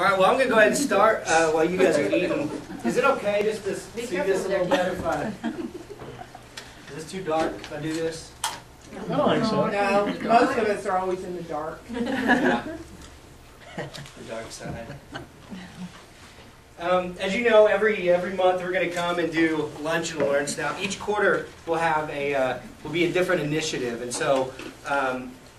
All right, well, I'm going to go ahead and start while you guys are eating. Is it okay just to see this a little better if I... Is this too dark if I do this? I don't think so. No, most of us are always in the dark. Yeah. The dark side. As you know, every month we're going to come and do lunch and learns. Now, each quarter will have will be a different initiative, and so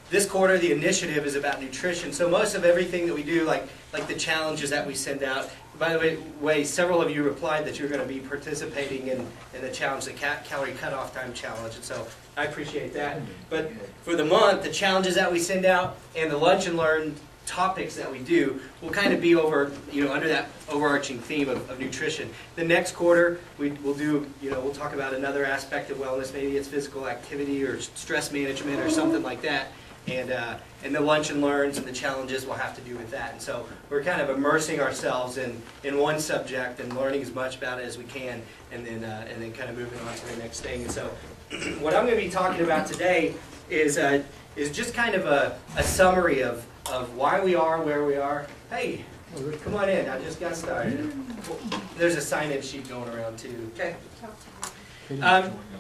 this quarter the initiative is about nutrition. So most of everything that we do, like the challenges that we send out. By the way, several of you replied that you're going to be participating in the challenge, the calorie cutoff time challenge, and so I appreciate that. But for the month, the challenges that we send out and the lunch and learn topics that we do will kind of be over, under that overarching theme of nutrition. The next quarter, we'll do, we'll talk about another aspect of wellness. Maybe it's physical activity or stress management or something like that. And the lunch and learns and the challenges will have to do with that. And so we're kind of immersing ourselves in one subject and learning as much about it as we can, and then kind of moving on to the next thing. And so what I'm going to be talking about today is just kind of a summary of why we are where we are. Hey, come on in. I just got started. There's a sign-in sheet going around too. Okay.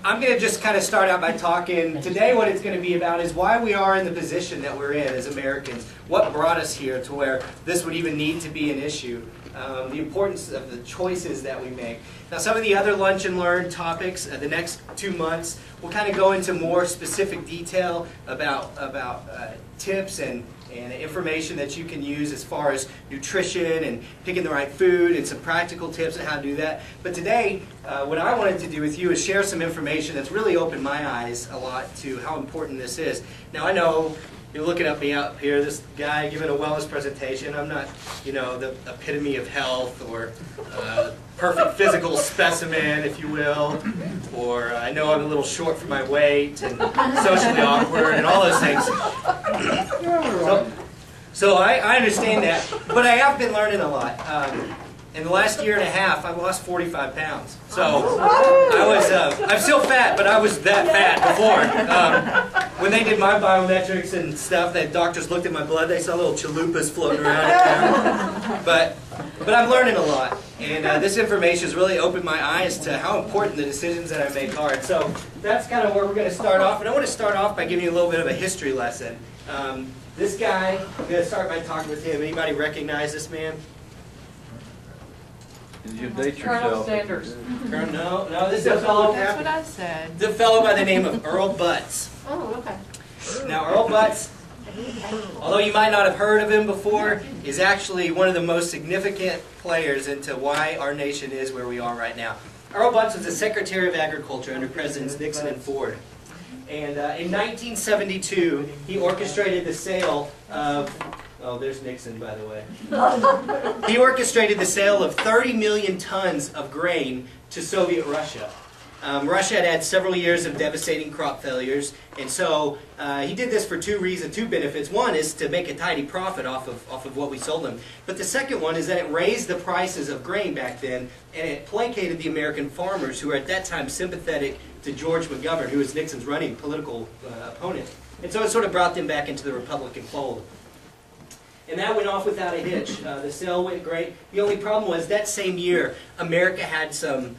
I'm going to just kind of start out by talking. Today what it's going to be about is why we are in the position that we're in as Americans. What brought us here to where this would even need to be an issue. The importance of the choices that we make. Now, some of the other lunch and learn topics, the next 2 months, we'll kind of go into more specific detail about tips and information that you can use as far as nutrition and picking the right food and some practical tips on how to do that. But today, what I wanted to do with you is share some information that's really opened my eyes a lot to how important this is. Now, I know you're looking at me up here, this guy giving a wellness presentation. I'm not, the epitome of health or perfect physical specimen, if you will, or I know I'm a little short for my weight and socially awkward and all those things. So I understand that, but I have been learning a lot. In the last year and a half, I lost 45 pounds. So I'm still fat, but I was that fat before. When they did my biometrics and stuff, that doctors looked at my blood, they saw little chalupas floating around it there. But I'm learning a lot, and this information has really opened my eyes to how important the decisions that I make are. And so that's kind of where we're going to start off. And I want to start off by giving you a little bit of a history lesson. This guy, I'm going to start by talking with him. Anybody recognize this man? Did you date Colonel yourself? Sanders. No, this is a fellow. That's what I said. The fellow by the name of Earl Butz. Oh, okay. Now, Earl Butz, although you might not have heard of him before, is actually one of the most significant players into why our nation is where we are right now. Earl Butz was the Secretary of Agriculture under Presidents Nixon and Ford. And in 1972, he orchestrated the sale of... Oh, there's Nixon, by the way. He orchestrated the sale of 30 million tons of grain to Soviet Russia. Russia had had several years of devastating crop failures, and so he did this for two benefits. One is to make a tidy profit off of what we sold them. But the second one is that it raised the prices of grain back then, and it placated the American farmers who were at that time sympathetic to George McGovern, who was Nixon's running political opponent. And so it sort of brought them back into the Republican fold. And that went off without a hitch. The sale went great. The only problem was that same year, America had some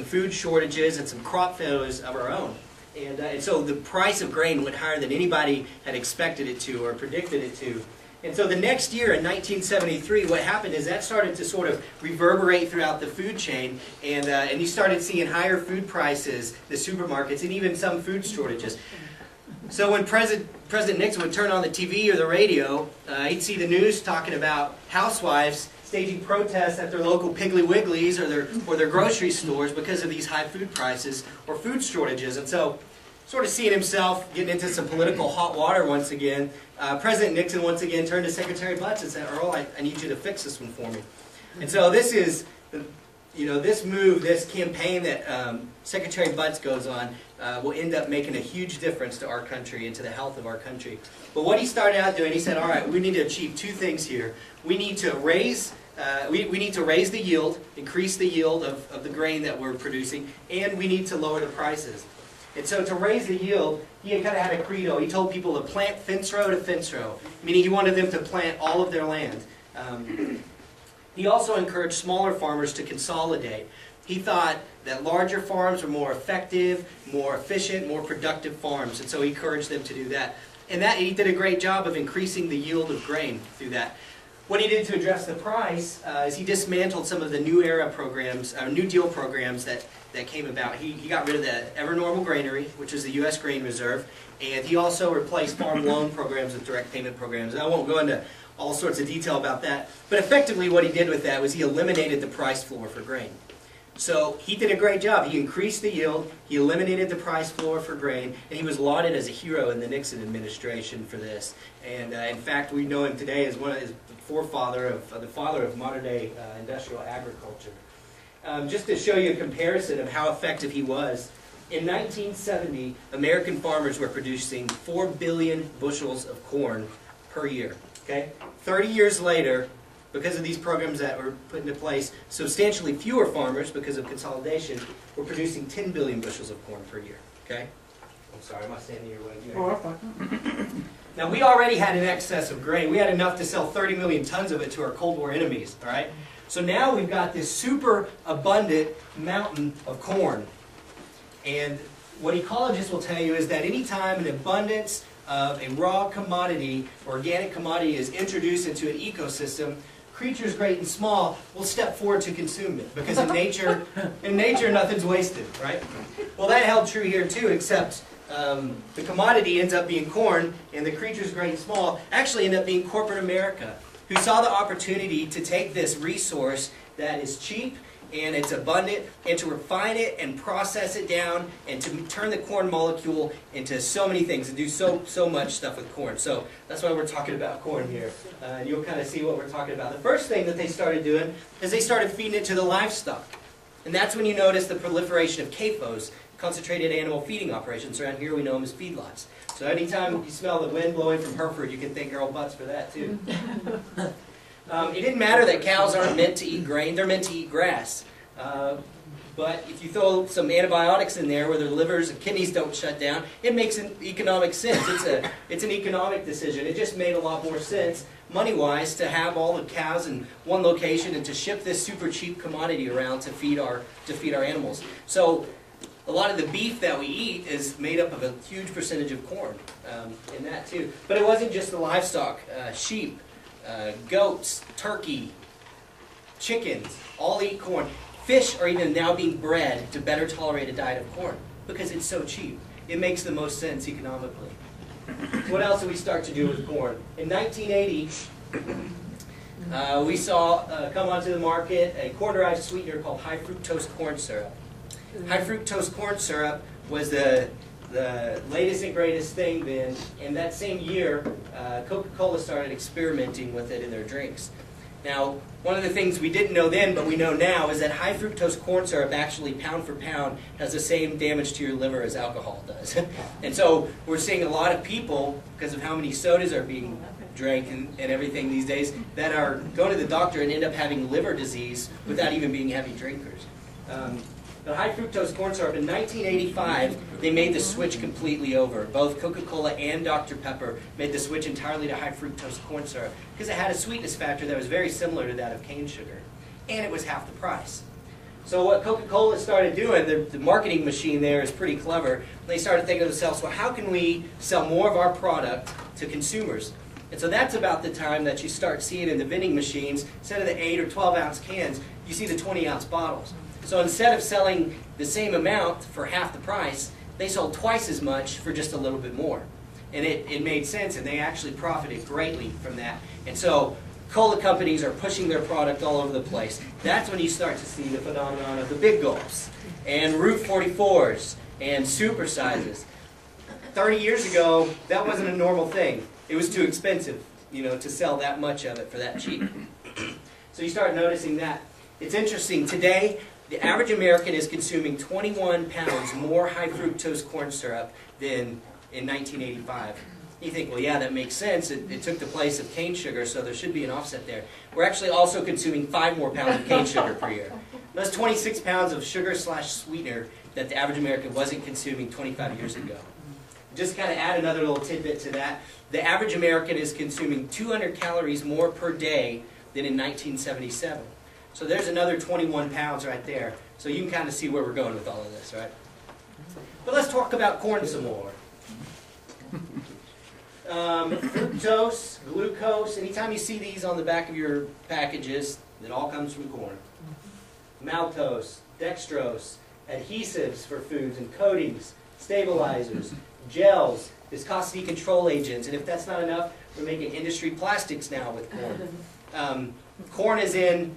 food shortages and some crop failures of our own. And so the price of grain went higher than anybody had expected it to or predicted it to. And so the next year, in 1973, what happened is that started to sort of reverberate throughout the food chain, and you started seeing higher food prices, the supermarkets, and even some food shortages. So when President Nixon would turn on the TV or the radio, he'd see the news talking about housewives staging protests at their local Piggly Wigglies or their grocery stores because of these high food prices or food shortages. And so, sort of seeing himself getting into some political hot water once again, President Nixon once again turned to Secretary Butz and said, "Earl, I need you to fix this one for me." And so this is, this move, this campaign that Secretary Butz goes on will end up making a huge difference to our country and to the health of our country. But what he started out doing, he said, all right, we need to achieve two things here. We need to raise the yield, increase the yield of the grain that we're producing, and we need to lower the prices. And so to raise the yield, he kind of had a credo. He told people to plant fence row to fence row, meaning he wanted them to plant all of their land. He also encouraged smaller farmers to consolidate. He thought that larger farms were more effective, more efficient, more productive farms, and so he encouraged them to do that. And that he did a great job of increasing the yield of grain through that. What he did to address the price is he dismantled some of the New Era programs, New Deal programs that came about. He got rid of the Ever Normal Granary, which is the U.S. Grain Reserve, and he also replaced farm loan programs with direct payment programs. And I won't go into all sorts of detail about that, but effectively what he did with that was he eliminated the price floor for grain. So he did a great job. He increased the yield, he eliminated the price floor for grain, and he was lauded as a hero in the Nixon administration for this. And in fact, we know him today as one of his the father of modern-day industrial agriculture. Just to show you a comparison of how effective he was, in 1970, American farmers were producing 4 billion bushels of corn per year. Okay? 30 years later, because of these programs that were put into place, substantially fewer farmers, because of consolidation, were producing 10 billion bushels of corn per year. Okay? I'm sorry, I'm not standing in your way. Oh, fine. Now, we already had an excess of grain. We had enough to sell 30 million tons of it to our Cold War enemies. All right? So now we've got this super abundant mountain of corn. And what ecologists will tell you is that anytime an abundance of a raw commodity, organic commodity, is introduced into an ecosystem, creatures great and small will step forward to consume it, because in nature nothing's wasted, right? Well, that held true here too, except the commodity ends up being corn, and the creatures great and small actually end up being corporate America, who saw the opportunity to take this resource that is cheap and it's abundant, and to refine it and process it down and to turn the corn molecule into so many things and do so much stuff with corn. So that's why we're talking about corn here. And you'll kind of see what we're talking about. The first thing that they started doing is they started feeding it to the livestock. And that's when you notice the proliferation of CAFOs, concentrated animal feeding operations. Around here we know them as feedlots. So anytime you smell the wind blowing from Hereford, you can thank Earl Butts for that too. It didn't matter that cows aren't meant to eat grain, they're meant to eat grass. But if you throw some antibiotics in there where their livers and kidneys don't shut down, it makes an economic sense. It's an economic decision. It just made a lot more sense, money-wise, to have all the cows in one location and to ship this super cheap commodity around to feed our animals. So a lot of the beef that we eat is made up of a huge percentage of corn in that too. But it wasn't just the livestock. Sheep, goats, turkey, chickens, all eat corn. Fish are even now being bred to better tolerate a diet of corn because it's so cheap. It makes the most sense economically. What else did we start to do with corn? In 1980, we saw come onto the market a corn-derived sweetener called high fructose corn syrup. High fructose corn syrup was the latest and greatest thing then, and that same year, Coca-Cola started experimenting with it in their drinks. Now, one of the things we didn't know then, but we know now, is that high fructose corn syrup actually, pound for pound, has the same damage to your liver as alcohol does. And so we're seeing a lot of people, because of how many sodas are being drank and everything these days, that are going to the doctor and end up having liver disease without even being heavy drinkers. The high fructose corn syrup, in 1985, they made the switch completely over. Both Coca-Cola and Dr. Pepper made the switch entirely to high fructose corn syrup because it had a sweetness factor that was very similar to that of cane sugar. And it was half the price. So what Coca-Cola started doing, the marketing machine there is pretty clever. They started thinking to themselves, well, how can we sell more of our product to consumers? And so that's about the time that you start seeing in the vending machines, instead of the 8 or 12-ounce cans, you see the 20-ounce bottles. So instead of selling the same amount for half the price, they sold twice as much for just a little bit more. And it made sense, and they actually profited greatly from that. And so cola companies are pushing their product all over the place. That's when you start to see the phenomenon of the big gulps, and Route 44s, and super sizes. 30 years ago, that wasn't a normal thing. It was too expensive, to sell that much of it for that cheap. So you start noticing that. It's interesting. Today, the average American is consuming 21 pounds more high fructose corn syrup than in 1985. You think, well, yeah, that makes sense. It took the place of cane sugar, so there should be an offset there. We're actually also consuming 5 more pounds of cane sugar per year. That's 26 pounds of sugar/sweetener that the average American wasn't consuming 25 years ago. Just kind of add another little tidbit to that. The average American is consuming 200 calories more per day than in 1977. So there's another 21 pounds right there. So you can kind of see where we're going with all of this, right? But let's talk about corn some more. Fructose, glucose, anytime you see these on the back of your packages, it all comes from corn. Maltose, dextrose, adhesives for foods and coatings, stabilizers, gels, viscosity control agents, and if that's not enough, we're making industry plastics now with corn. Corn is in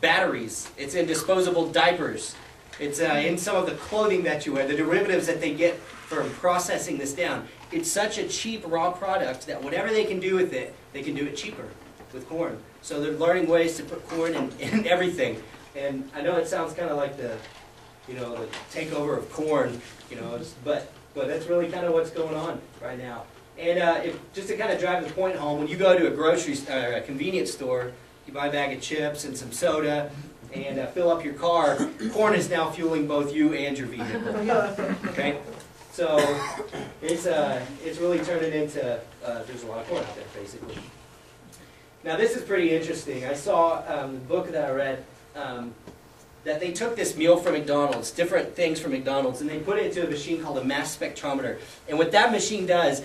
batteries, it's in disposable diapers, it's in some of the clothing that you wear, the derivatives that they get from processing this down. It's such a cheap raw product that whatever they can do with it, they can do it cheaper with corn. So they're learning ways to put corn in everything. And I know it sounds kind of like the takeover of corn, but that's really kind of what's going on right now. And just to kind of drive the point home, when you go to a convenience store, you buy a bag of chips and some soda and fill up your car, corn is now fueling both you and your vehicle. Okay? So it's really turning into, there's a lot of corn out there, basically. Now this is pretty interesting. I saw the book that I read, that they took this meal from McDonald's, different things from McDonald's, and they put it into a machine called a mass spectrometer. And what that machine does,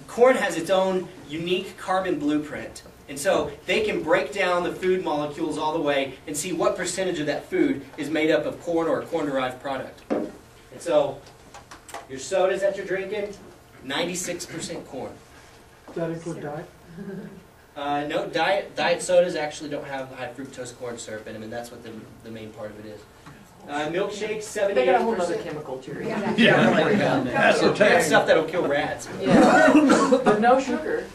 corn has its own unique carbon blueprint. And so they can break down the food molecules all the way and see what percentage of that food is made up of corn or a corn-derived product. And so your sodas that you're drinking, 96% corn. Does that include diet? No, diet sodas actually don't have high fructose corn syrup in them, and that's what the main part of it is. Milkshakes, 78%. They got a whole other chemical too. Yeah, that's the That's stuff that'll kill rats. Yeah, but no sugar.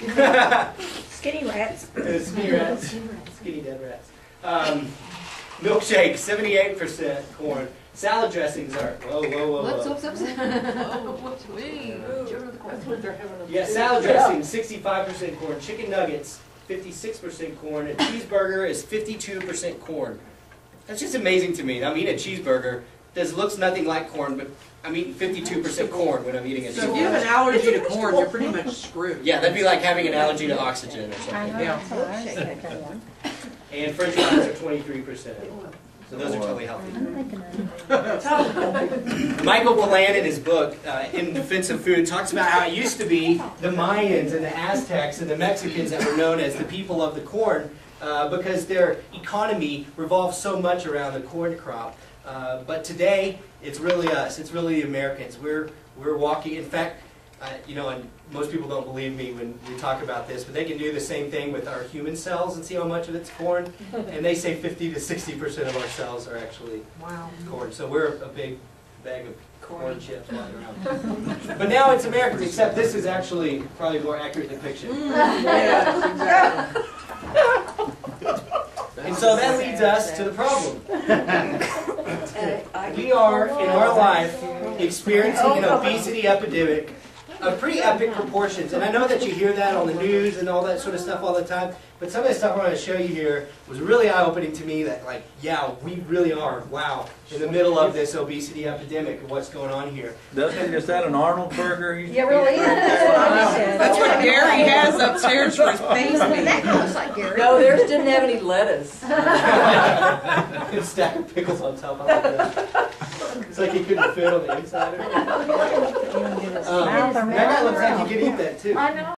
Skinny rats. Skinny rats. Skinny dead rats. Milkshake, 78% corn. Salad dressings are, whoa. Yeah, salad dressing, 65% corn. Chicken nuggets, 56% corn. A cheeseburger is 52% corn. That's just amazing to me. I'm eating a cheeseburger. This looks nothing like corn, but I'm eating 52% corn when I'm eating a So if you have cheeseburger. an allergy to corn, you're pretty much screwed. Yeah, that'd be like having an allergy to oxygen or something. Yeah. And French fries are 23%. So those are totally healthy. Michael Pollan in his book, In Defense of Food, talks about how it used to be the Mayans and the Aztecs and the Mexicans that were known as the people of the corn because their economy revolved so much around the corn crop. But today, it's really us. It's really the Americans. We're walking. In fact, and most people don't believe me when we talk about this, but they can do the same thing with our human cells and see how much of it's corn. And they say 50 to 60% of our cells are actually corn. So we're a big bag of corn chips flying around. But now it's Americans, except this is actually probably a more accurate depiction. Yeah, exactly. And so that leads us to the problem. We are, in our life, experiencing an obesity epidemic of pretty epic proportions. And I know that you hear that on the news and all that sort of stuff all the time, but some of the stuff I want to show you here was really eye-opening to me that, like, yeah, we really are, wow, in the middle of this obesity epidemic and what's going on here. Is that an Arnold burger? Yeah, really is. That's what Gary has upstairs for his face meat. That looks like Gary. No, theirs didn't have any lettuce. A stack of pickles on top. I like that. It's like you couldn't fit on the inside. That guy looks like you could eat that too. I know.